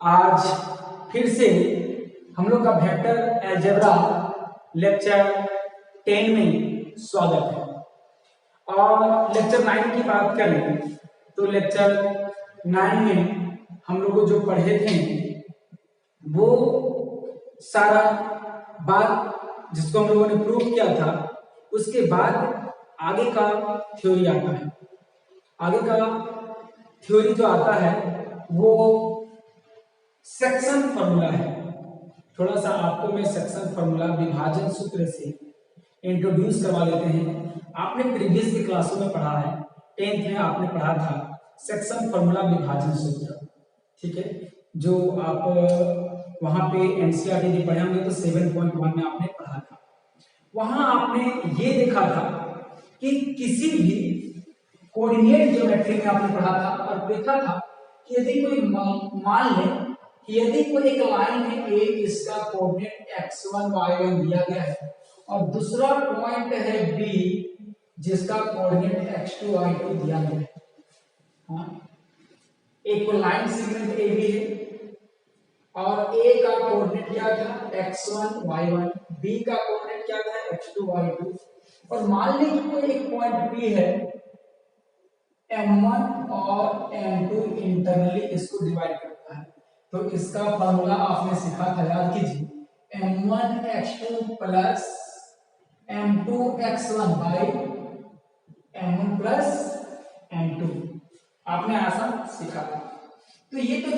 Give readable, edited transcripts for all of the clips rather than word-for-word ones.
आज फिर से हम लोग का वेक्टर अलजेब्रा लेक्चर 10 में स्वागत है। और लेक्चर 9 की बात करें तो लेक्चर 9 में हम लोग जो पढ़े थे वो सारा बात जिसको हम लोगों ने प्रूव किया था, उसके बाद आगे का थ्योरी आता है। आगे का थ्योरी जो आता है वो सेक्शन फॉर्मूला है। थोड़ा सा आपको मैं सेक्शन फॉर्मूला विभाजन सूत्र से इंट्रोड्यूस करवा लेते हैं। आपने प्रीवियस की क्लासों में पढ़ा है, 10th में आपने पढ़ा था सेक्शन फॉर्मूला विभाजन सूत्र, ठीक है। जो आप वहां पे एनसीईआरटी पढ़े होंगे तो 7.1 में आपने पढ़ा था। वहां आपने ये देखा था कि किसी भी कोऑर्डिनेट ज्योमेट्री में आपने पढ़ा था और देखा था कि यदि कोई मान लें कि यदि कोई एक लाइन है ए, इसका कोऑर्डिनेट x1 y1 दिया गया है और दूसरा पॉइंट है बी जिसका कोऑर्डिनेट x2 y2 दिया गया है। हाँ? एक लाइन सेगमेंट ए बी है और ए का कोऑर्डिनेट क्या था x1 y1, बी का कोऑर्डिनेट क्या था x2 y2, और मान लीजिए कि कोई एक पॉइंट बी है, m1 और m2 इंटरनली इसको डिवाइड करता है। तो इसका फॉर्मूला आपने सीखा था, याद कीजिए, m1 x2 plus m2 x1 by m1 plus m2 आपने आसान सीखा था। तो ये तो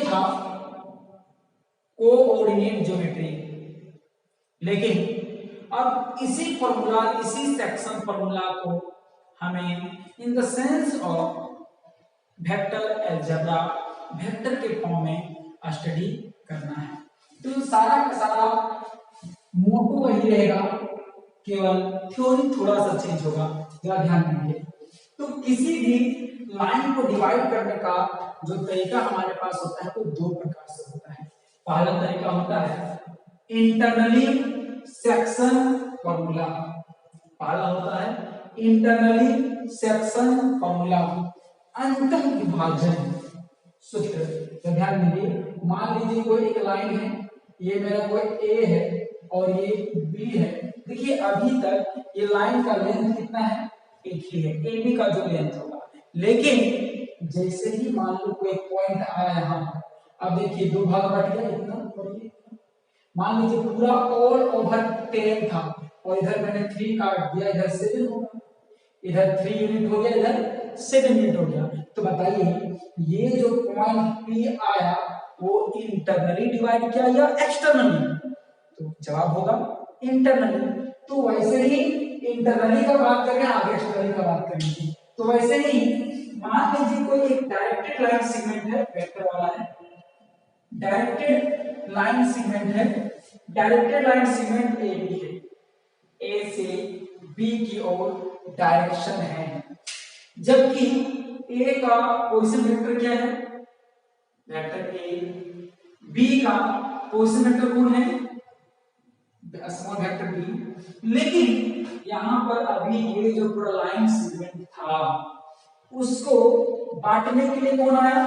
था कोऑर्डिनेट ज्योमेट्री। लेकिन अब इसी फॉर्मूला, इसी सेक्शन फॉर्मूला को हमें in the sense of vector algebra, vector के फॉर्म में स्टडी करना है। तो सारा का सारा मोटो वही रहेगा, केवल थ्योरी थोड़ा सा चेंज होगा, जरा ध्यान देंगे। तो किसी भी लाइन को डिवाइड करने का जो तरीका हमारे पास होता है वो दो प्रकार से होता है। पहला तरीका होता है इंटरनली सेक्शन फॉर्मूला, पहला होता है इंटरनली सेक्शन फॉर्मूला, अंतः विभाजन सूत्र। तो ध्यान दीजिए, मान लीजिए कोई एक लाइन है, ये मेरा कोई ए है और ये बी है। देखिए अभी तक ये लाइन का लेंथ कितना है, एक ही है, ए बी का जो लेंथ होगा। लेकिन जैसे ही मान लो कोई पॉइंट आया यहाँ, अब देखिए दो भाग बट गया, इतना और ये। मान लीजिए पूरा ऑल ओवर 10 था और इधर मैंने 3 काट दिया, इधर 7 होगा, इधर 3 यूनिट हो गया, इधर 7 यूनिट हो गया। तो बताइए ये जो पॉइंट P आया वो इंटरनली डिवाइड किया या एक्सटर्नली? तो जवाब होगा इंटरनली। तो वैसे ही इंटरनली का बात करें, आगे एक्सटर्नली का बात करेंगे। तो वैसे ही मान लीजिए कोई एक डायरेक्टेड लाइन सेगमेंट है, वेक्टर वाला है, डायरेक्टेड लाइन सेगमेंट है, directed line segment A B है, ए से बी की ओर डायरेक्शन है, जबकि ए का पोजीशन वेक्टर क्या है, वेक्टर ए, बी का पोजीशन वेक्टर कौन है, स्मॉल वेक्टर बी। लेकिन यहां पर अभी ये जो पूरा लाइन सेगमेंट था उसको बांटने के लिए कौन आया,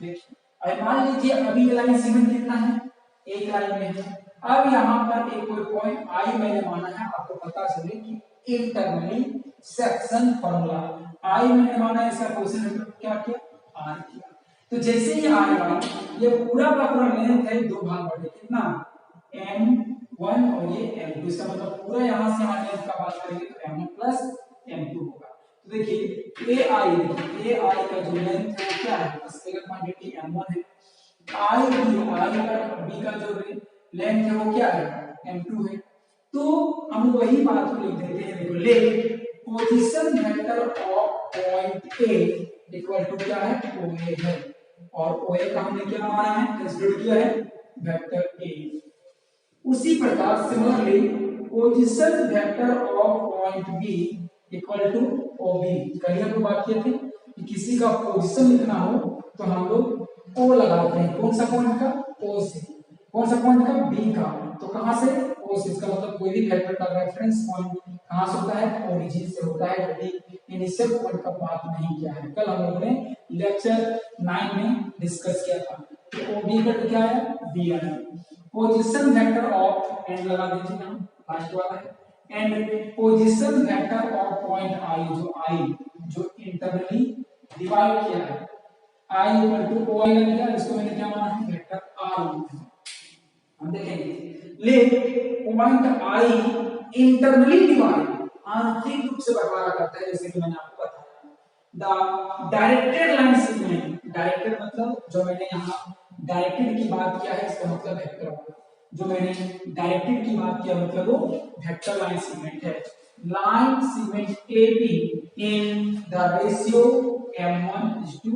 देखिए अब मान लीजिए अभी ये लाइन सेगमेंट कितना है, एक लाइन में है। अब यहाँ पर एक कोई पॉइंट आई मैंने माना है, आपको पता चले कि इंटरनली सेक्शन फॉर्मूला आई मैंने माना है, इसका पोजीशन वेक्टर क्या किया, आर किया। तो जैसे ही आएगा ये पूरा का पूरा लेंथ है, दो भाग बढ़े, कितना m1 और ये m2, इसका मतलब पूरा यहाँ से यहाँ लेंथ का बात करेंगे तो m1 प्लस m2 होगा। तो देखिए ए आई का जो लेंथ है क्या है, स्केलर क्वांटिटी m1 है, आई का जो लेंथ है वो क्या है, m2 है। तो हम वही बात को लिख देते हैं, देखो ले position vector of point A equal to क्या है, OA है, और OA का हमने क्या माना है, कंसीडर किया है वेक्टर ए। उसी प्रकार similarly position vector of point B equal to OB। कल हम बात किए थे कि किसी का पोजीशन लिखना हो तो हम लोग O लगाते हैं, कौन सा पॉइंट का, O से, कौन सा पॉइंट का, B का, तो कहां से, O से। इसका मतलब कोई भी वेक्टर का रेफरेंस पॉइंट कहां से होता है, ओरिजिन से होता है, यदि इनिशियल पॉइंट का बात नहीं किया है। कल हम लोगों ने लेक्चर 9 में डिस्कस किया था। तो ओबी का क्या है, बी आया। पोजीशन वेक्टर ऑफ एंड लगा दीजिए यहां, लास्ट वाला है, and position vector of point I, जो इंटरनली डिवाइड किया है, i इक्वल टू ओ आई लिखा, इसको मैंने क्या माना है, वेक्टर r माना है। हम देखेंगे ले पॉइंट आई इंटरनली डिवाइड, आंतरिक रूप से बंटवारा करता है, जैसे कि मैंने आपको बताया। The directed line segment, directed मतलब जो मैंने यहाँ डायरेक्टेड की बात किया है, इसका मतलब वेक्टर होगा। जो मैंने डायरेक्टेड की बात किया मतलब वो वेक्टर लाइन सेगमेंट है। Line segment AB in the ratio m1:m2,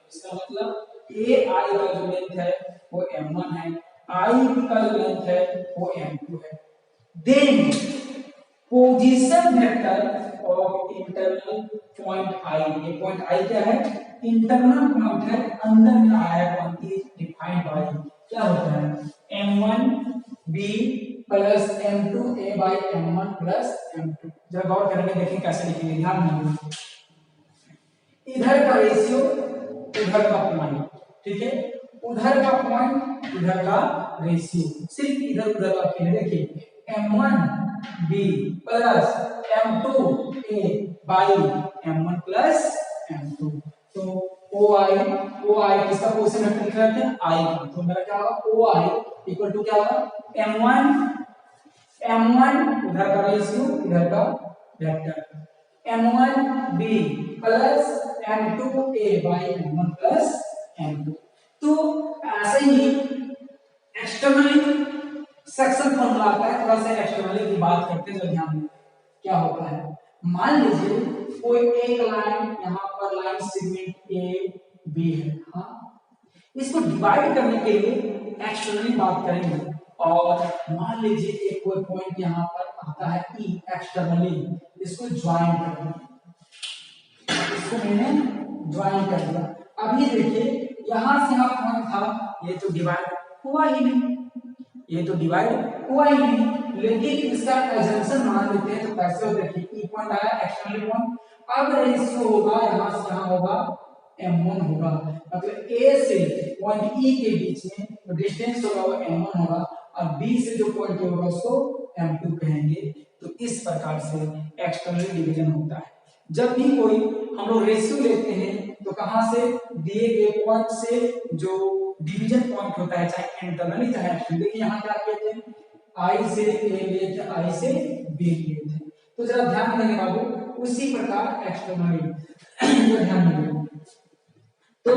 इसका मतलब AI का जो लेंथ है वो m1 है, IB का जो लेंथ है वो m2 है। Then position vector of internal point I, ये पॉइंट आई क्या है, इंटरनल पॉइंट है, अंदर में आया पॉइंट इज डिफाइंड बाय, क्या होता है, m1b plus m2a bye m1 plus m2। जरा गौर करके देखिए कैसे लिखेंगे, ध्यान दीजिए, इधर का रेशियो उधर का पॉइंट, ठीक है, उधर का पॉइंट इधर का रेशियो, सिर्फ इधर उधर का खेल। देखिए m1b plus m2a by m1 plus m2, तो OI किसका पोजीशन वेक्टर लिख रहे थे, I, तो मेरा क्या होगा, OI इक्वल टू क्या होगा, m1 उधर का रेशियो इधर का vector, m1b plus m2a by m1 plus m2। तो ऐसे ही एक्सटर्नली सेक्शन फॉर्मूला आता है, थोड़ा सा एक्सटर्नली की बात करते हैं, ध्यान में क्या होता है। मान लीजिए कोई एक लाइन यहाँ पर लाइन सेगमेंट ए बी है, हाँ, इसको डिवाइड करने के लिए एक्सटर्नली बात करेंगे, और मान लीजिए एक कोई पॉइंट यहाँ पर आता है ई एक्सटर्नली, इसको ज्वाइन कर दिया, इसको मैंने ज्वाइन कर दिया। अब ये देखिए यहां से यहाँ पॉइंट था, ये तो डिवाइड हुआ ही नहीं, ये तो डिवाइड हुआ ही नहीं, लेकिन इसका एजम्पशन मान लेते हैं, तो कैसे हो, देखिए ई पॉइंट आया एक्सटर्नली पॉइंट, अब रेशियो होगा यहां से यहां होगा m1 होगा, मतलब a से पॉइंट E के बीच में जो डिस्टेंस होगा वो m1 होगा, और B से जो पॉइंट होगा उसको m2 कहेंगे। तो इस प्रकार से एक्सटर्नल डिवीजन होता है। जब भी कोई हम लोग रेशियो लेते हैं तो कहां से, दिए गए पॉइंट से जो डिवीजन पॉइंट होता है, चाहे इंटरनली चाहे एक्सटर्नली। देखिए यहाँ क्या किए थे, I से A लिए थे, I से B लिए थे, तो जरा ध्यान देंगे बाबू, उसी प्रकार एक्सटर्नली ध्यान देंगे। तो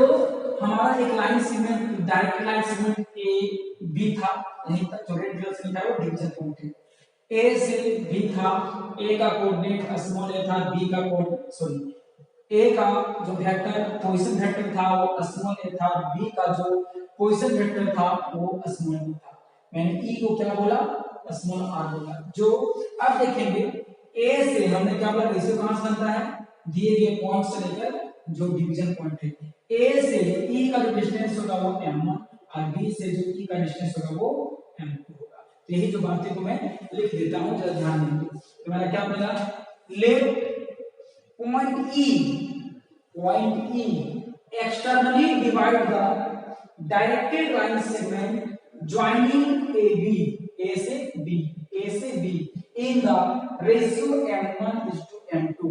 हमारा एक line segment, direct line segment A B था, यहीं तक जो रेड कलर से लिखा है वो डिवीजन पॉइंट है। ए से बी था, ए का कोऑर्डिनेट स्मॉल ए था, बी का ए का जो वेक्टर पोजीशन वेक्टर था वो स्मॉल ए था, बी का जो पोजीशन वेक्टर था वो स्मॉल बी था। मैंने ई को क्या बोला, स्मॉल आर बोला। जो अब देखेंगे ए से हमने क्या बोला, रेशियो कहां से बनता है, दिए गए पॉइंट से लेकर जो डिवीजन पॉइंट है, ए से ई का जो डिस्टेंस होगा वो m1, और बी से जो ई का डिस्टेंस होगा वो m2 होगा। तो यही जो बातें को मैं लिख देता हूं, जरा ध्यान देंगे। तो मैंने क्या बोला, ले point E externally divide the directed line segment joining A से B in the ratio m1:m2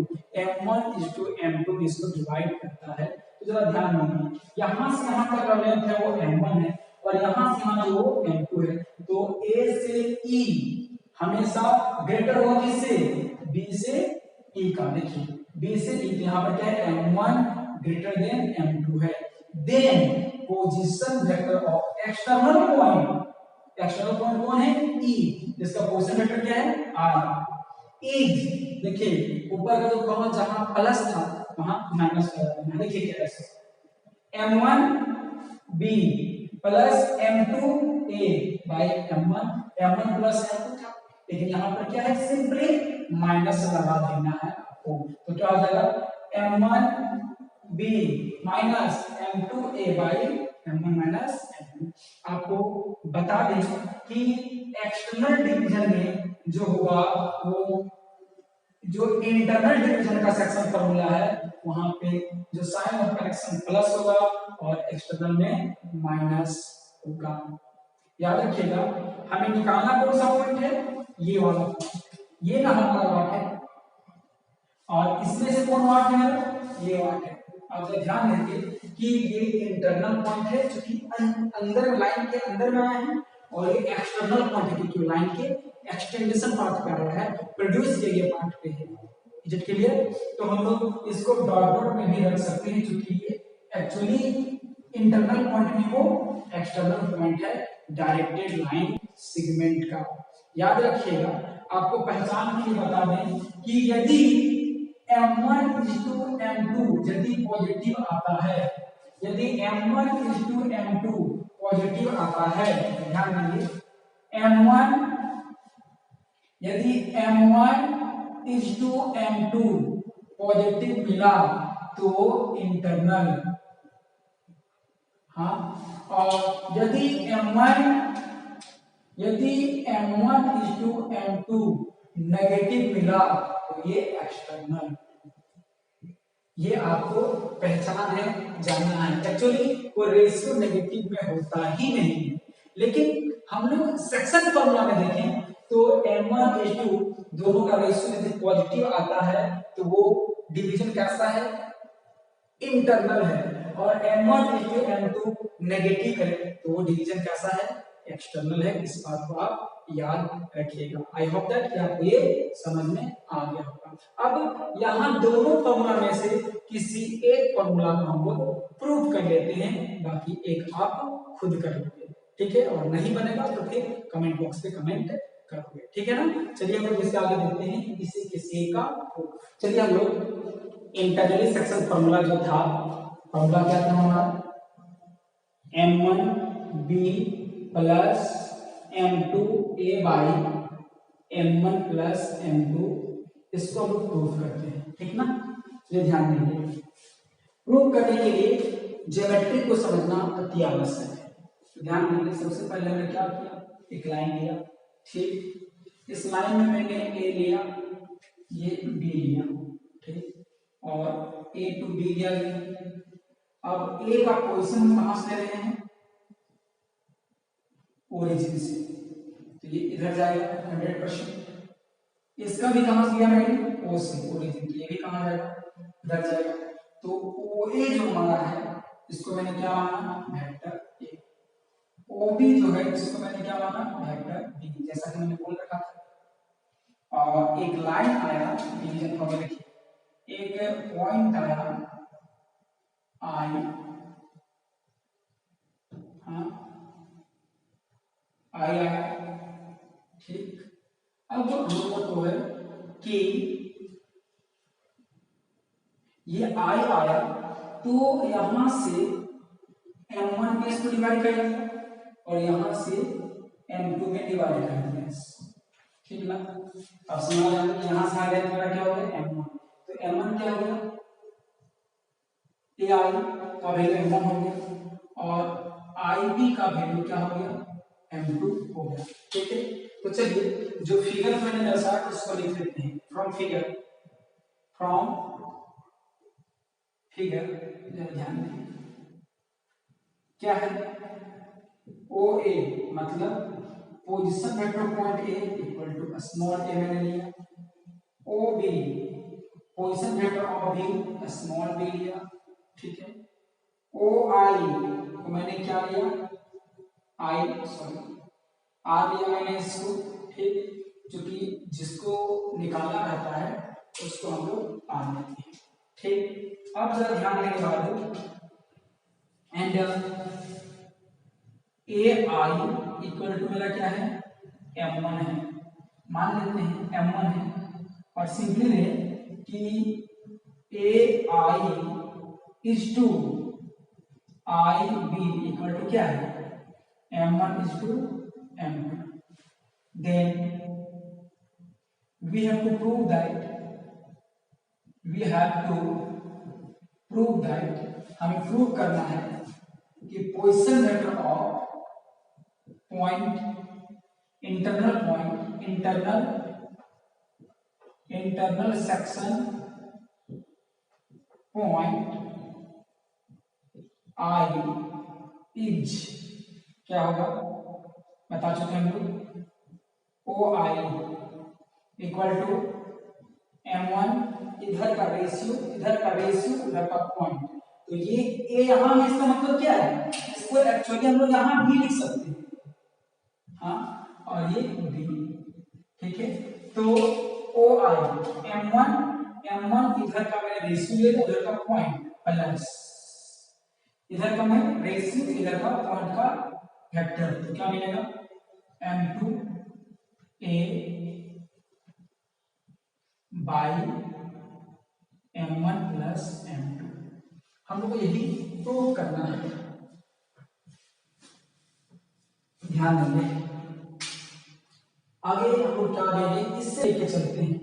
इसको डिवाइड करता है। तो जरा ध्यान देंगे, यहां से यहां तक का लेंथ है वो m1 है, और यहां से यहां जो वो m2 है, तो A से E हमेशा ग्रेटर होगा किससे, B से E का। देखिए B से E, यहाँ पर क्या है, m1 ग्रेटर देन m2 है। Then position vector of external point कौन है, E, जिसका पोजीशन वेक्टर क्या है, r, इज, देखिए ऊपर का जो कॉलम जहां प्लस था वहां माइनस कर देना। देखिए कैसे, m1b plus m2a bye m1 plus m2 था, लेकिन यहाँ पर क्या है, सिंपली माइनस लगा देना है आपको। तो क्या हो जाएगा, m1b minus m2a by m1 minus m2। आपको बता दें कि एक्सटर्नल डिवीजन में जो होगा वो जो इंटरनल डिवीजन का सेक्शन फॉर्मूला है वहां पे जो साइन ऑफ करेक्शन प्लस होगा और एक्सटर्नल में माइनस होगा। याद रखिएगा हमें निकालना कौन सा पॉइंट है, ये वाला, ये ना हमारा वाट है और इसमें से कौन वाट है, ये वाट है। आप जरा ध्यान देंगे कि ये इंटरनल पॉइंट है क्योंकि अंदर लाइन के अंदर में आया है और ये एक्सटर्नल पॉइंट है क्योंकि लाइन के एक्सटेंडेशन पार्ट पे आया है, प्रोड्यूस किए गए पार्ट पे है। Is it clear? तो हम लोग इसको डॉट डॉट में भी रख सकते हैं क्योंकि ये एक्चुअली इंटरनल पॉइंट नहीं वो एक्सटर्नल पॉइंट है डायरेक्टेड लाइन सेगमेंट का। याद रखिएगा आपको पहचान के लिए बता दें कि यदि M1 M2 यदि पॉजिटिव आता है, यदि M1 M2 पॉजिटिव आता है, ध्यान दीजिए M1 यदि M1 M2 पॉजिटिव मिला तो इंटरनल, हाँ, और यदि M1 M2 नेगेटिव मिला तो ये एक्सटर्नल। ये आपको पहचान है, जानना है। एक्चुअली वो रेशियो नेगेटिव में होता ही नहीं है, लेकिन हम लोग सेक्शन फॉर्मूला में देखें तो M1 दोनों का रेशियो यदि पॉजिटिव आता है तो वो डिवीजन कैसा है, इंटरनल है, और M1 M2 नेगेटिव है तो वो डिवीजन कैसा है, एक्सटर्नल है। इस बात को आप याद रखिएगा। आई होप दैट कि आपको ये समझ में आ गया होगा। अब यहाँ दोनों फॉर्मूला में से किसी एक फॉर्मूला को हम लोग प्रूव कर लेते हैं, बाकी एक आप खुद कर लोगे, ठीक है? और नहीं बनेगा तो फिर कमेंट बॉक्स पे कमेंट करोगे, ठीक है ना? चलिए हम लोग इससे आगे देखते हैं इसी किसी का प्रूफ। चलिए हम लोग इंटरनली सेक्शन फॉर्मूला जो था, फॉर्मूला क्या था हमारा, M1B plus M2 A by M1 plus M2, इसको हम प्रूफ करते हैं, ठीक ना? ये ध्यान देंगे। प्रूफ करने के लिए ज्योमेट्री को समझना अति आवश्यक है। तो ध्यान देंगे, सबसे पहले हमने क्या किया, एक लाइन लिया, ठीक, इस लाइन में मैंने A लिया, ये B लिया, ठीक, और A to B लिया। अब A का पोजीशन कहां से ले रहे हैं, ओरिजिन से, तो ये इधर जाएगा 100%। इसका भी कहां से लिया मैंने, O से, ओरिजिन, तो ये भी कहां जाएगा, इधर जाएगा। तो OA जो माना है इसको मैंने क्या माना, वेक्टर A। OB जो है इसको मैंने क्या माना, वेक्टर B, जैसा कि मैंने बोल रखा था। और एक लाइन आया डिवीजन फॉर्मूला लिखिए, एक पॉइंट आया I, हाँ I आया, ठीक। अब हमको तो है कि ये I आया तो यहां से M1 में इसको डिवाइड कर दिया और यहां से M2 में डिवाइड कर दिया, ठीक ना? अब समझ आ गया यहां से आ गया तुम्हारा क्या हो गया, M1, तो M1 क्या हो गया, AI का वैल्यू M1 हो गया और IB का वैल्यू क्या हो गया, M2 हो गया, ठीक है? तो चलिए जो फिगर मैंने दर्शाया उसको लिख लेते हैं। फ्रॉम फिगर ध्यान दें क्या है, OA मतलब position vector point A equal to small a मैंने लिया, OB position vector of B small b लिया, ठीक है? OI को मैंने क्या लिया, R लिया मैंने इसको, ठीक, क्योंकि जिसको निकालना रहता है उसको हम लोग R लेते हैं, ठीक। अब जरा ध्यान देने के बाद एंड AI इक्वल टू मेरा क्या है, M1 है, मान लेते हैं M1 है, और सिंपली ले कि AI is to IB equal to क्या है, M1 is to M2. Then we have to prove that हमें प्रूव करना है कि position vector of point internal internal section point I is क्या होगा बता चुके हम लोग ओ आई इक्वल टू m1 इधर का रेशियो उधर का पॉइंट। तो ये a यहाँ है, इसका मतलब क्या है, इसको एक्चुअली हम लोग यहाँ भी लिख सकते हैं, हाँ, और ये b, ठीक है। तो ओ आई m1 इधर का मैंने रेशियो ले लिया, उधर का पॉइंट प्लस इधर का मैं रेशियो इधर का पॉइंट का वेक्टर, तो क्या मिलेगा m2 a by m1 plus m2। हम लोग को यही प्रूव करना है, ध्यान देंगे। आगे हम लोग क्या देंगे, इससे लेके चलते हैं।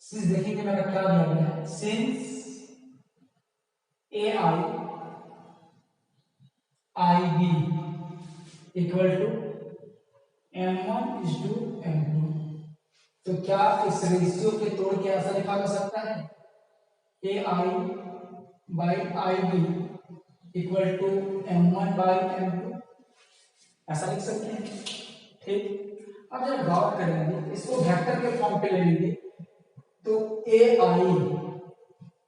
सिंस देखेंगे मेरा क्या दिया गया है, since A I B equal to m1 is to m2, तो क्या इस रेशियो के तोड़ के ऐसा लिखा जा सकता है, A I by I B equal to m1 by m2, ऐसा लिख सकते हैं, ठीक। अब जब गौर करेंगे इसको वेक्टर के फॉर्म पे ले लेंगे, तो A I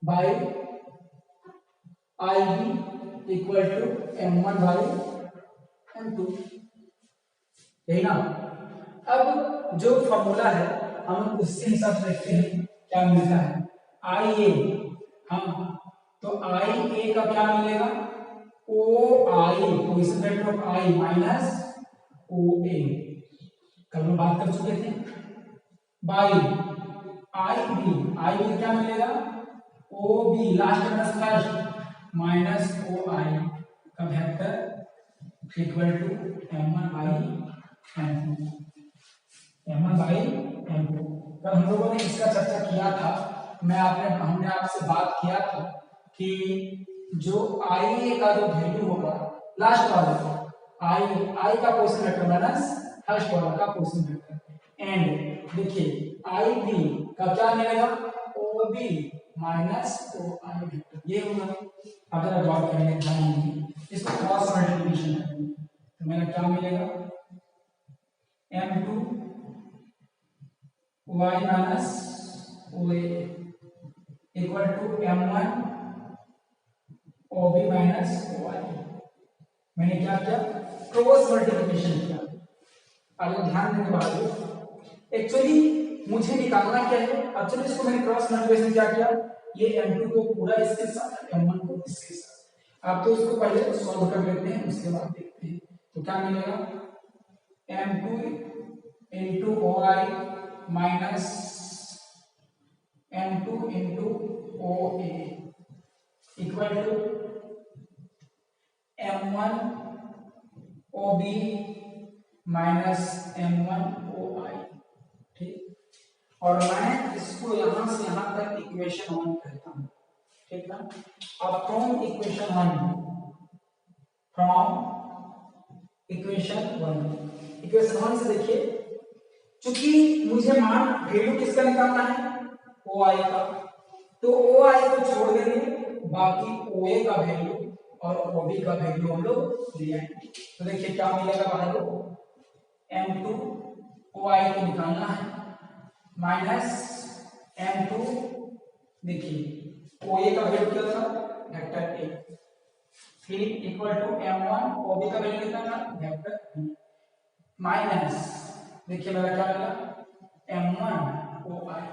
by I B equal to m1 by m2, यही ना। अब जो फॉर्मूला है हम उसके हिसाब से देखते हैं क्या मिलता है, आई ए, हाँ, तो आई ए का क्या मिलेगा, O I position vector of I minus O A, कल हम बात कर चुके थे, बाई आई बी क्या मिलेगा, O B last minus first minus O I का vector equal to m1 by m2, m1 by m2। कल हम लोगों ने इसका चर्चा किया था, हमने आपसे बात किया था कि जो आई का जो वैल्यू होगा लास्ट वाला आई का पोजीशन वेक्टर माइनस फर्स्ट वाला का पोजीशन वेक्टर, एंड देखिए आई बी का क्या मिलेगा, ओ बी माइनस ओ आई वेक्टर, ये होगा। अगर आप बात करेंगे ध्यान दीजिए, इसको क्रॉस मल्टीप्लिकेशन करेंगे तो मेरा क्या मिलेगा, m2 y minus O A equal to m1 OB minus OI। मैंने क्या किया, क्रॉस मल्टीप्लिकेशन किया। अगर ध्यान देने के बाद एक्चुअली मुझे निकालना क्या है, एक्चुअली इसको मैंने क्रॉस मल्टीप्लिकेशन क्या किया, ये m2 को पूरा इसके साथ m1 को इसके साथ। आप तो इसको पहले सॉल्व कर लेते हैं, उसके बाद देखते हैं। तो क्या मिलेगा, m2 into OI minus m2 into OA equal to m1 OB minus m1 OI, ठीक। और मैं इसको यहां से यहां तक इक्वेशन 1 कहता हूं, ठीक ना। अब फ्रॉम इक्वेशन 1 से देखिए, चूंकि मुझे मान वैल्यू किसका निकालना है, ओ आई का, तो ओ आई को छोड़ देंगे, बाकी ओ ए का वैल्यू और ओ बी का वैल्यू हम लोग ले आएंगे। तो देखिए क्या मिलेगा, बाहर m2 ओ आई को निकालना है माइनस m2, देखिए ओ ए का वैल्यू क्या था, वेक्टर ए, फिर equal to m1 O B का वैल्यू कितना था, वेक्टर बी, माइनस देखिए मेरा क्या मिला m1 ओ आई।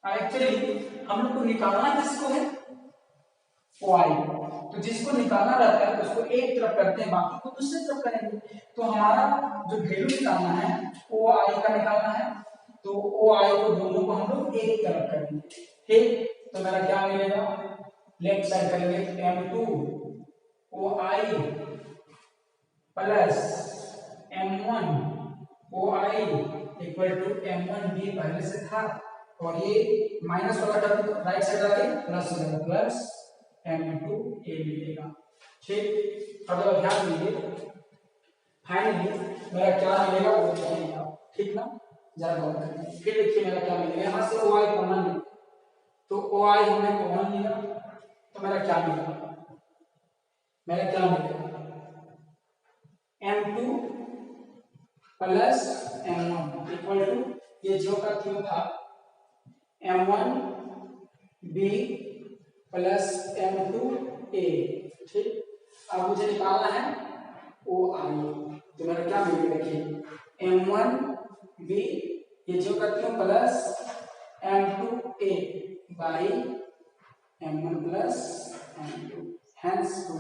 एक्चुअली हम लोग को निकालना किसको है, ओ आई, तो जिसको निकालना रहता है उसको एक तरफ करते हैं, बाकी को दूसरी तरफ करेंगे। तो हमारा जो वैल्यू निकालना है ओ आई का निकालना है, तो ओ आई को दोनों को हम लोग एक तरफ करेंगे, ठीक। तो मेरा क्या मिलेगा, लेफ्ट साइड करेंगे m2 O I plus m1 O I equal to m1 B पहले से था, और ये माइनस वाला टर्म राइट साइड आके प्लस हो जाएगा, प्लस m2 a मिलेगा, ठीक। अब अगर ध्यान दीजिए फाइनली मेरा क्या मिलेगा वो मिलेगा, ठीक ना। जरा गौर करें। फिर देखिए मेरा क्या मिलेगा, यहाँ से ओ आई कॉमन है तो ओ आई हमने कॉमन लिया तो मेरा क्या मिलेगा, मेरा क्या मिलेगा m2 plus m1 equal to, ये जो का क्यों था m1 b plus m2 a। ठीक, अब मुझे निकालना है ओ आई, तो मेरा क्या मिलेगा देखिए m1 b ये जो का क्यों plus m2 a by m1 plus m2 hence 2।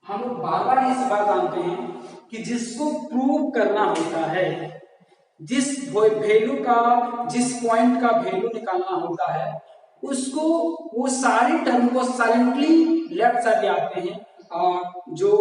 हम लोग बार बार इस बात जानते हैं कि जिसको प्रूव करना होता है, जिस वैल्यू का, जिस पॉइंट का वैल्यू निकालना होता है, उसको वो सारे टर्म को साइलेंटली लेफ्ट साइड ले आते हैं और जो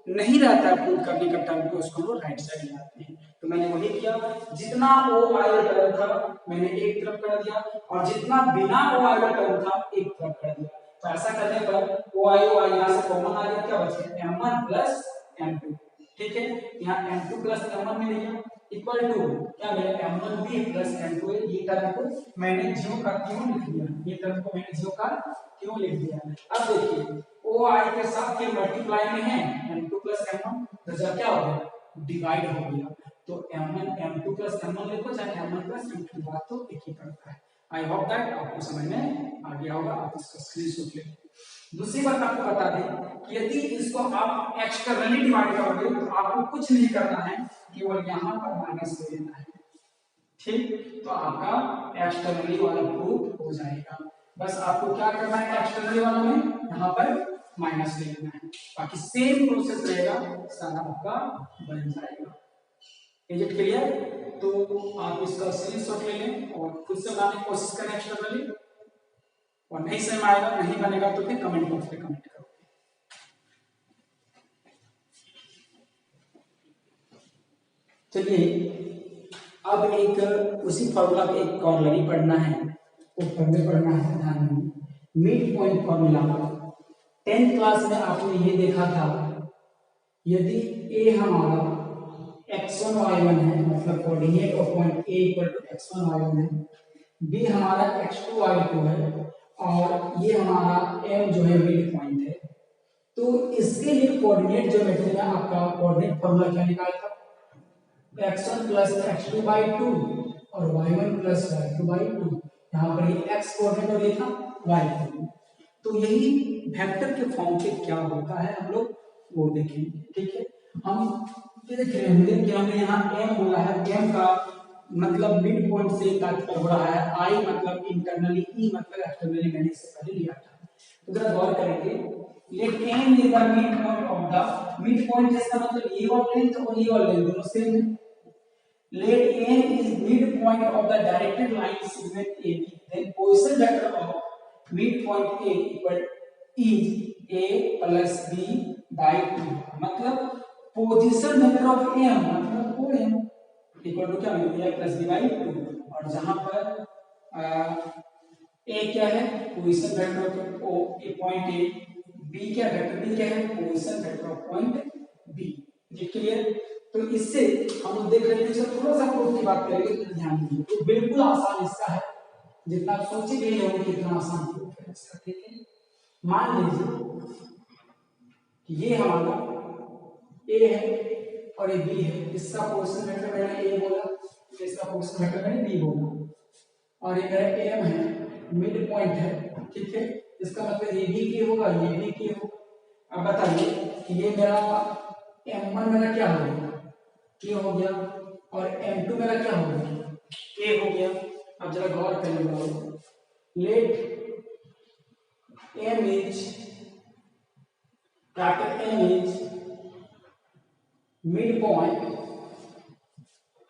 नहीं रहता है प्रूव करने का टर्म को उसको वो राइट साइड ले आते हैं। तो मैंने वही किया, जितना ओ आई टर्म था मैंने एक तरफ कर दिया और जितना बिना ओ आई टर्म था एक तरफ कर दिया। तो ऐसा करने पर ओ आई यहाँ से कॉमन आ गया, क्या बचा m1 प्लस m2। ठीक है, यहाँ m2 प्लस m1 मिल गया इक्वल टू क्या मिला m1b प्लस m2a। ये टर्म को मैंने ज्यों का त्यों लिख दिया, ये टर्म को मैंने ज्यों का त्यों लिख दिया। अब देखिए ओ आई के साथ ये मल्टीप्लाई में है m2 प्लस m1, तो जब क्या हो गया डिवाइड हो गया, तो m1 m2 प्लस m1 लिखो चाहे m1 प्लस m2, बात तो एक ही पड़ता है। आई होप दैट आपको समझ में आ गया होगा, आप इसका स्क्रीनशॉट ले। दूसरी बात आपको बता दें कि यदि इसको आप एक्सटर्नली डिवाइड करोगे तो आपको कुछ नहीं करना है, केवल यहाँ पर माइनस ले लेना है। ठीक, तो आपका एक्सटर्नली वाला प्रूफ हो जाएगा। बस आपको क्या करना है एक्सटर्नली वाला में यहाँ पर माइनस ले लेना है, बाकी सेम प्रोसेस रहेगा, सारा आपका बन जाएगा। Is it clear? तो आप इसका स्क्रीनशॉट ले लें और खुद से बनाने की कोशिश करें एक्सटर्नली, और नहीं समझ में आएगा, नहीं बनेगा तो फिर कमेंट बॉक्स पे कमेंट करो। चलिए अब एक उसी फॉर्मूला पे एक कॉर्नरी पढ़ना है, वो पढ़ना है ध्यान में, mid point formula. 10th class में आपने ये देखा था, यदि a हमारा x1 y1 है, मतलब coordinate of point a equal to x1 y1 है, b हमारा x2 y2 है और ये हमारा m जो है मिड पॉइंट है, तो इसके लिए कोऑर्डिनेट ज्योमेट्री में आपका कोऑर्डिनेट फॉर्मूला क्या निकाला था x1 प्लस x2 बाई 2 और y1 प्लस y2 बाई 2। यहाँ पर ये x कोऑर्डिनेट और ये था y2। तो यही वेक्टर के फॉर्म पे क्या होता है हम लोग वो देखेंगे। ठीक है, हम ये देख रहे होंगे कि हमने यहाँ m बोला है, m का मतलब मिड पॉइंट से तात्पर्य हो रहा है, I मतलब इंटरनली, E मतलब एक्सटर्नली, मैंने इससे पहले लिया था। तो जरा गौर करेंगे, let m is the mid point of the, mid point इसका मतलब ये वाला लेंथ और ये वाला लेंथ दोनों सेम है। Let n is midpoint of the directed line segment AB, then position vector of midpoint A equal is A plus B by 2। मतलब पोजीशन वेक्टर ऑफ m मतलब o m इक्वल टू क्या मिलेगा a plus b by 2, और जहां पर a क्या है position vector of o A point a, b क्या वेक्टर b क्या है position vector of point b। ये क्लियर? तो इससे हम लोग देख रहे हैं, थोड़ा सा प्रूफ की बात करेंगे तो ध्यान दीजिए, तो बिल्कुल आसान इसका है, जितना आप सोचे भी नहीं होंगे कितना आसान प्रूफ है इसका। ठीक है, मान लीजिए कि ये हमारा ए है और ये बी है, इसका पोजीशन वेक्टर मैंने ए बोला, इसका पोजीशन वेक्टर मैंने बी बोला, और ये मेरा एम है, मिड पॉइंट है। ठीक है, इसका मतलब ये भी के होगा, ये भी के होगा। अब बताइए कि ये मेरा m1 मेरा क्या हो गया के हो गया, और m2 मेरा क्या हो गया के हो गया। अब जरा गौर करिए, let m is capital M is mid point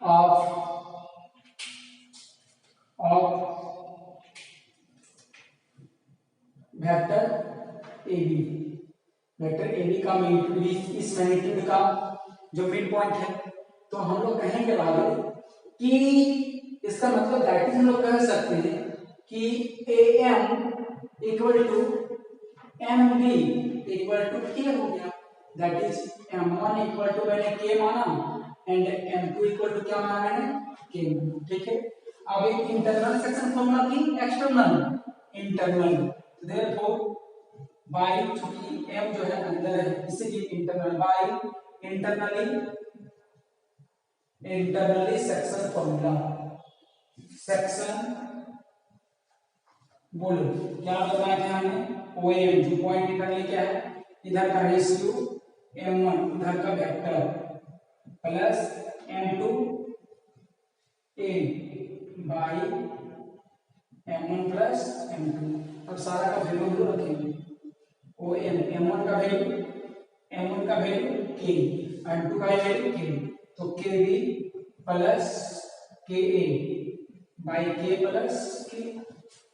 of vector AB, vector AB का इस मैग्नीट्यूड का जो मिड पॉइंट है। तो हम लोग कहेंगे बाद कि इसका मतलब दैट इज हम लोग कह सकते हैं कि AM equal to MB equal to K हो गया, that is M1 equal to मैंने K माना एंड m2 इक्वल टू क्या माना मैंने k1, ठीक है। अब एक इंटरनल सेक्शन फॉर्मूला की एक्सटर्नल इंटरनल, देयरफॉर बाय, चूंकि m जो है अंदर है इसलिए internal by internally section formula, section बोलो क्या बताया था हमने, OM जो पॉइंट इंटरनली क्या है, इधर का रेशियो m1 इधर का vector plus m2 a by m1 plus m2। अब सारा का वैल्यू हम लोग रखेंगे, OM m1 का वैल्यू k, m2 का वैल्यू k, तो kb plus ka by k plus k।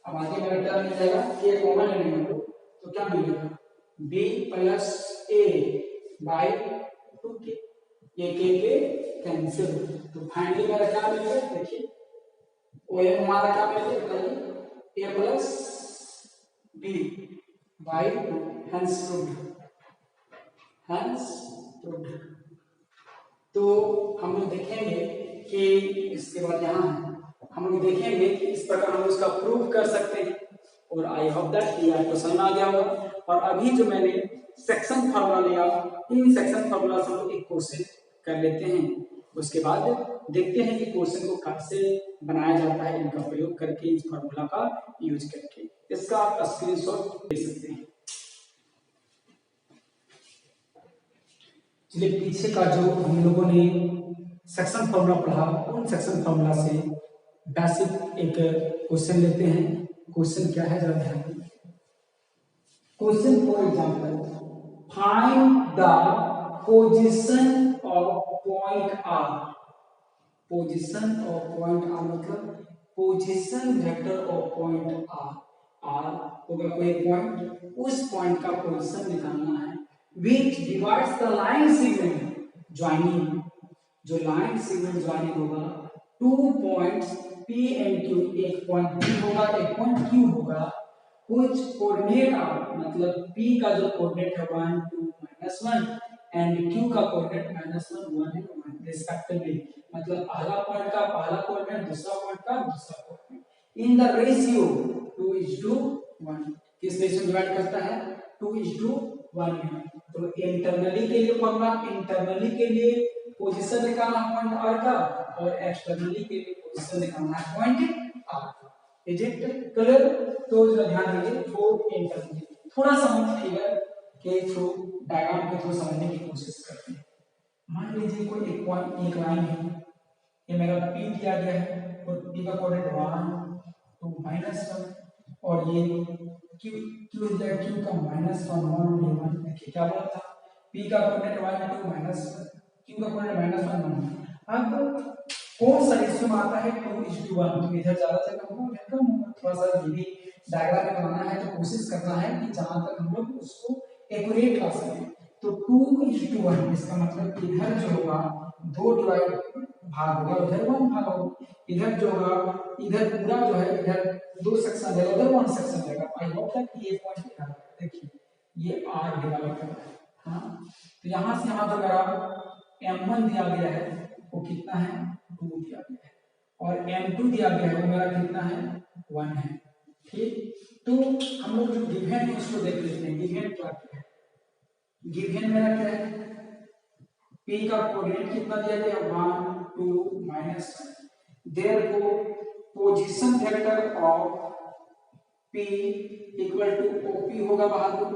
अब आगे मेरा टर्म मिल जाएगा k कॉमन लेने हम लोग, तो क्या मिलेगा b plus a by 2k, ये के कैंसिल, तो फाइनली मेरा क्या मिलेगा, देखिए OM हमारा क्या मिलेगा, a plus b by 2, hence proved. तो हम लोग देखेंगे कि इसके बाद यहाँ हम लोग देखेंगे कि इस प्रकार हम उसका प्रूव कर सकते हैं, और आई होप दैट कि आपको समझ आ गया होगा। और अभी जो मैंने सेक्शन फार्मूला लिया, इन सेक्शन फार्मूला से हम लोग एक क्वेश्चन कर लेते हैं, उसके बाद देखते हैं कि क्वेश्चन को कैसे बनाया जाता है इनका प्रयोग करके, इस फार्मूला का यूज करके। इसका आप स्क्रीनशॉट ले सकते हैं। चलिए पीछे का जो हम लोगों ने सेक्शन फार्मूला पढ़ा, उन सेक्शन फार्मूला से बेसिक एक क्वेश्चन लेते हैं। क्वेश्चन क्या है जरा ध्यान दें। Question for example, find the position of point R. Position of point R मतलब position vector of point R. R होगा कोई पॉइंट, उस पॉइंट का पोजीशन निकालना है which divides the line segment joining, जो लाइन सेगमेंट ज्वाइनिंग होगा 2 points P and Q, एक पॉइंट P होगा एक पॉइंट Q होगा, कुछ कोऑर्डिनेट आर मतलब P का जो कोऑर्डिनेट है 1 2 -1 एंड Q का कोऑर्डिनेट -1 1 है 1 रिस्पेक्टिवली, मतलब पहला पॉइंट का पहला कोऑर्डिनेट दूसरा पॉइंट का दूसरा कोऑर्डिनेट इन द रेशियो 2:1। किस रेशियो डिवाइड करता है 2:1 में। तो इंटरनली के लिए फॉर्मूला, इंटरनली के लिए पोजीशन निकालना पॉइंट आर का, और एक्सटर्नली के लिए पोजीशन निकालना है पॉइंट आर का। Is it clear? तो जरा ध्यान दीजिए, फॉर इंटरनली थोड़ा सा हम फिगर के थ्रू, डायग्राम के थ्रू समझने की कोशिश करते हैं। मान लीजिए कोई एक पॉइंट, एक लाइन है, ये मेरा P दिया गया है और P का कोऑर्डिनेट 1 2 -1, और ये Q दिया, Q का -1 1 1। देखिए क्या बोला था, P का कोऑर्डिनेट 1 2 -1, Q का कोऑर्डिनेट -1 1। अब कौन सा रेशियो में आता है 2:1, तो इधर ज्यादा जगह होगा इधर कम होगा। थोड़ा सा ये भी डायग्राम में बनाना है, तो कोशिश करना है कि जहां तक हम लोग उसको एक्यूरेट ला सकें। तो 2:1 इसका मतलब इधर जो होगा 2 डिवाइड भाग होगा, उधर 1 भाग होगा। इधर जो होगा, इधर पूरा जो है इधर 2 सेक्शन है, उधर 1 सेक्शन रहेगा। आई होप दैट ये पॉइंट ध्यान रखें। देखिए ये r डिवाइड कर रहा है, हाँ, तो यहां से यहां तक मेरा m1 दिया गया है वो कितना है 2 दिया गया है, और m2 दिया गया है वो मेरा कितना है 1 है। ठीक, तो हम लोग जो गिवन है उसको देख लेते हैं। गिवन क्या है, गिवन मेरा क्या है, P का कोऑर्डिनेट कितना दिया गया 1 2 -1। Therefore position vector of P equal to OP होगा बहादुर,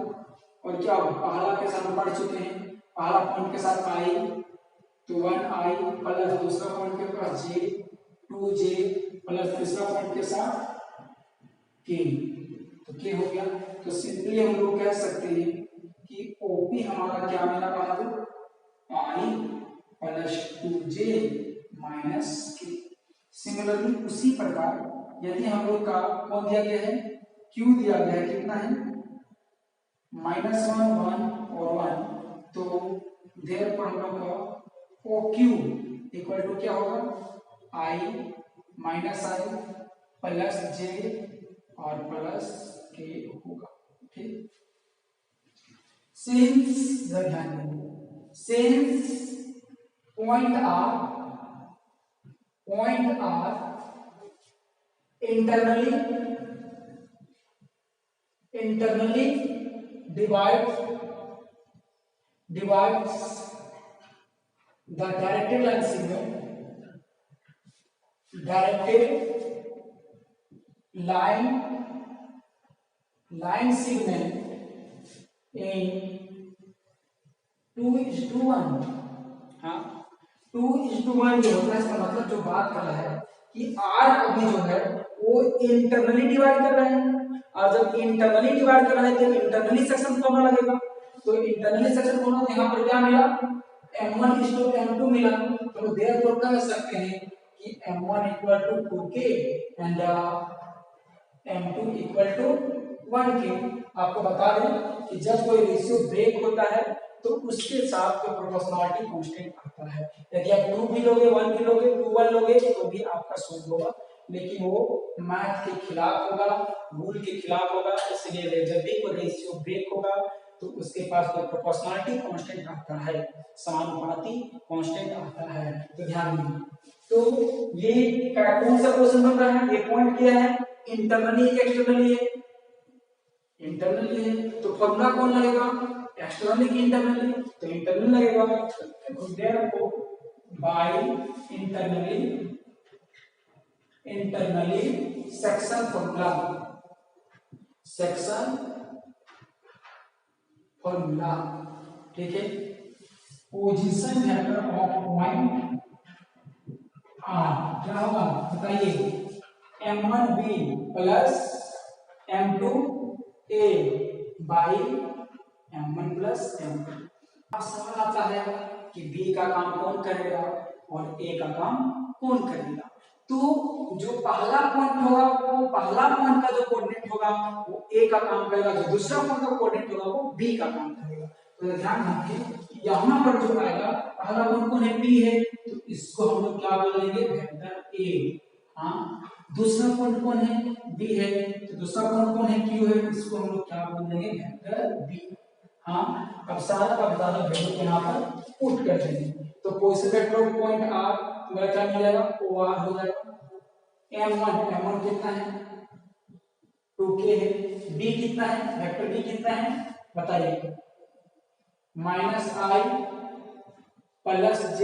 और क्या होगा, पहला के साथ पढ़ चुके हैं, पहला पॉइंट के साथ I तो 1I प्लस दूसरा पॉइंट के पास J 2J प्लस तीसरा पॉइंट के साथ K, तो K हो गया। तो सिंपली हम लोग कह सकते हैं कि OP हमारा क्या मिला बहादुर, I plus 2J minus K। Similarly उसी प्रकार यदि हम लोग का कौन दिया गया है, Q दिया गया है, कितना है -1 1 और 1, तो देयरफॉर हम लोग का OQ इक्वल टू क्या होगा I minus I plus J और प्लस K होगा। ठीक, सिंस ध्यान दें, since point r internally divides the directed line segment in 2:1। हाँ, 2:1 जो होता है, इसका मतलब जो बात कर रहा है कि r अभी जो है वो इंटरनली डिवाइड कर रहा है, और जब इंटरनली डिवाइड कर रहा है तो इंटरनली सेक्शन फॉर्मूला लगेगा। तो इंटरनली सेक्शन फॉर्मूला यहाँ पर क्या मिला, m1:m2 मिला। तो देयरफॉर कह सकते हैं कि m1 = 2k and m2 = 1k। आपको बता दें कि जब कोई रेशियो ब्रेक होता है तो उसके साथ जो प्रोपोर्शनलिटी कांस्टेंट आता है, यदि आप 2 भी लोगे, 1 भी लोगे, 2 1 लोगे तो भी आपका सोल्व होगा, लेकिन वो मैथ के खिलाफ होगा, रूल के खिलाफ होगा। इसलिए जब भी कोई रेशियो ब्रेक होगा तो उसके पास कोई प्रोपोर्शनलिटी कांस्टेंट आता है, समानुपाती कांस्टेंट आता है। तो ध्यान दीजिए। तो ये कौन सा क्वेश्चन बन रहा है, ये पॉइंट क्या है, इंटरनली एक्सटर्नली है, इंटरनली है। तो फॉर्मूला कौन लगेगा, एक्सटर्नली की इंटरनली, तो इंटरनल लगेगा। तो therefore by internally section formula ठीक है। Position vector of point r क्या होगा बताइए, m1b plus m2a by m1 plus m2। अब सवाल आता है कि b का काम कौन करेगा और a का काम कौन करेगा। तो जो पहला पॉइंट होगा, वो पहला पॉइंट का जो कोऑर्डिनेट होगा वो a का काम करेगा, जो दूसरा पॉइंट का कोऑर्डिनेट होगा वो b का काम करेगा। तो ध्यान रखिए यहाँ पर जो आएगा पहला पॉइंट कौन है, p है, तो इसको हम लोग क्या बोलेंगे, वेक्टर a। हाँ, दूसरा पॉइंट कौन है, b है, तो दूसरा पॉइंट कौन है, q है, इसको हम लोग क्या बोलेंगे, वेक्टर b। हाँ, अब सारा का सारा वैल्यू यहाँ पर पुट कर देंगे। तो position vector of point r मेरा क्या मिल जाएगा, OR हो जाएगा। m1 कितना है, 2k है। b कितना है, वेक्टर b कितना है बताइए, -i plus j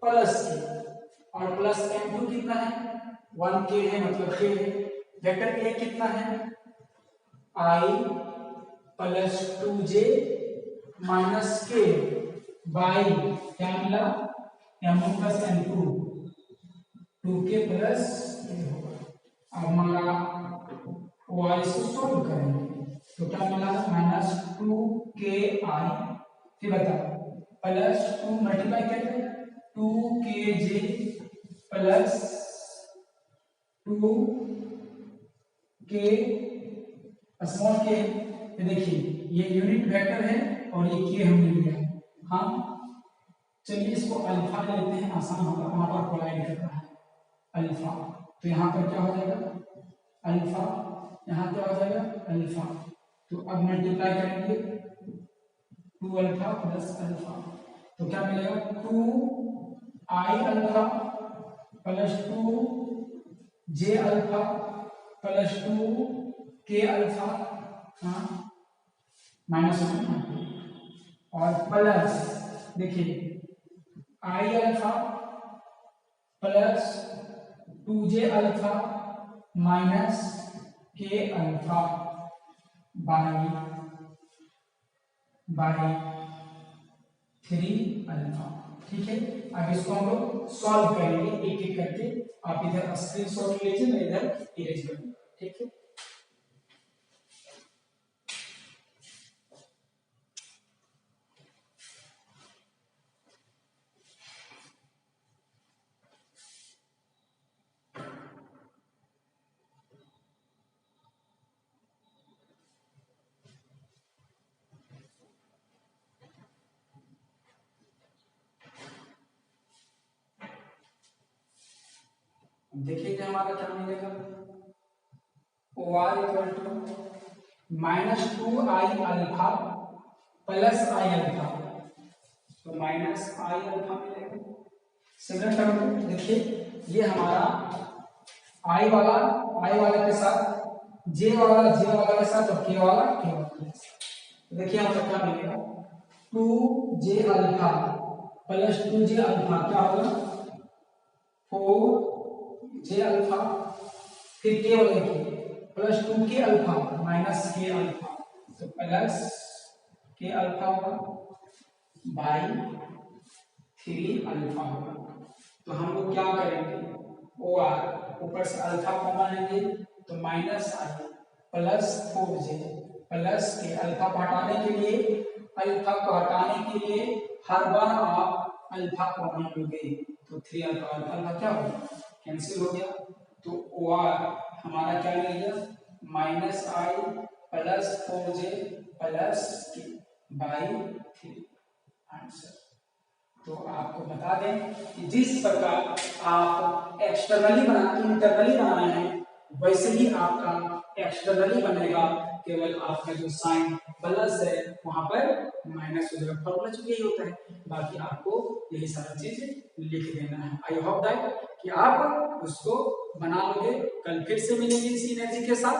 plus k, और प्लस m2 कितना है, 1k है, मतलब k है। वेक्टर a कितना है, i plus 2j minus k by क्या मिला, m1 plus m2, 2k plus k होगा। अब हमारा y से सॉल्व करेंगे तो क्या मिला, -2ki, फिर बताओ प्लस 2 मल्टीप्लाई करके 2kj plus 2k small k। देखिए ये यूनिट वेक्टर है और ये k हमने लिया है। हाँ, चलिए इसको अल्फा ले लेते हैं, आसान होगा, वहां पर कोलाइड कर रहा है अल्फा। तो यहाँ पर क्या हो जाएगा, अल्फा, यहाँ क्या हो जाएगा अल्फा। तो अब मल्टीप्लाई करेंगे 2 अल्फा प्लस अल्फा, तो क्या मिलेगा, 2i alpha plus 2j alpha plus 2k alpha, हाँ, -1 और प्लस देखिए i alpha plus 2j alpha minus k alpha by 3 alpha. ठीक है, अब इसको हम लोग सॉल्व करेंगे एक एक करके। आप इधर स्क्रीनशॉट लीजिए, मैं इधर इरेज करूंगा। ठीक है, देखिए हमारा क्या मिलेगा, OR equal to -2i alpha plus i alpha तो माइनस आई अल्फा मिलेगा। सेकंड टर्म देखिए, ये हमारा आई वाला के साथ जे वाला के साथ और के वाला के साथ। देखिए हमें क्या मिलेगा, 2j alpha plus 2j alpha क्या होगा, 4j अल्फा, फिर के वाला देखिए plus 2k alpha minus k alpha, तो प्लस k अल्फा होगा बाई 3 अल्फा होगा। तो हम लोग क्या करेंगे, ओ आर ऊपर से अल्फा कॉमन लेंगे तो माइनस आई प्लस 4j प्लस के अल्फा को हटाने के लिए हर बार आप अल्फा कॉमन लोगे तो 3 अल्फा अल्फा क्या होगा, कैंसिल हो गया। तो ओ आर हमारा क्या मिल गया, माइनस आई प्लस 4j प्लस के बाई 3 आंसर। तो आपको बता दें कि जिस प्रकार आप इंटरनली बनाना है वैसे ही आपका एक्सटर्नली बनेगा, केवल आपका जो साइन प्लस है वहां पर माइनस हो जाएगा। फॉर्मूला चूंकि यही होता है, बाकी आपको यही सारा चीज लिख देना है। आई होप दैट कि आप उसको बना लोगे। कल फिर से मिलेंगे इसी एनर्जी के साथ,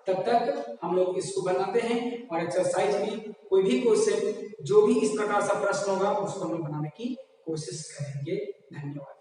तब तक हम लोग इसको बनाते हैं और एक्सरसाइज में कोई भी क्वेश्चन जो भी इस प्रकार सा प्रश्न होगा उसको हम लोग बनाने की कोशिश करेंगे। धन्यवाद।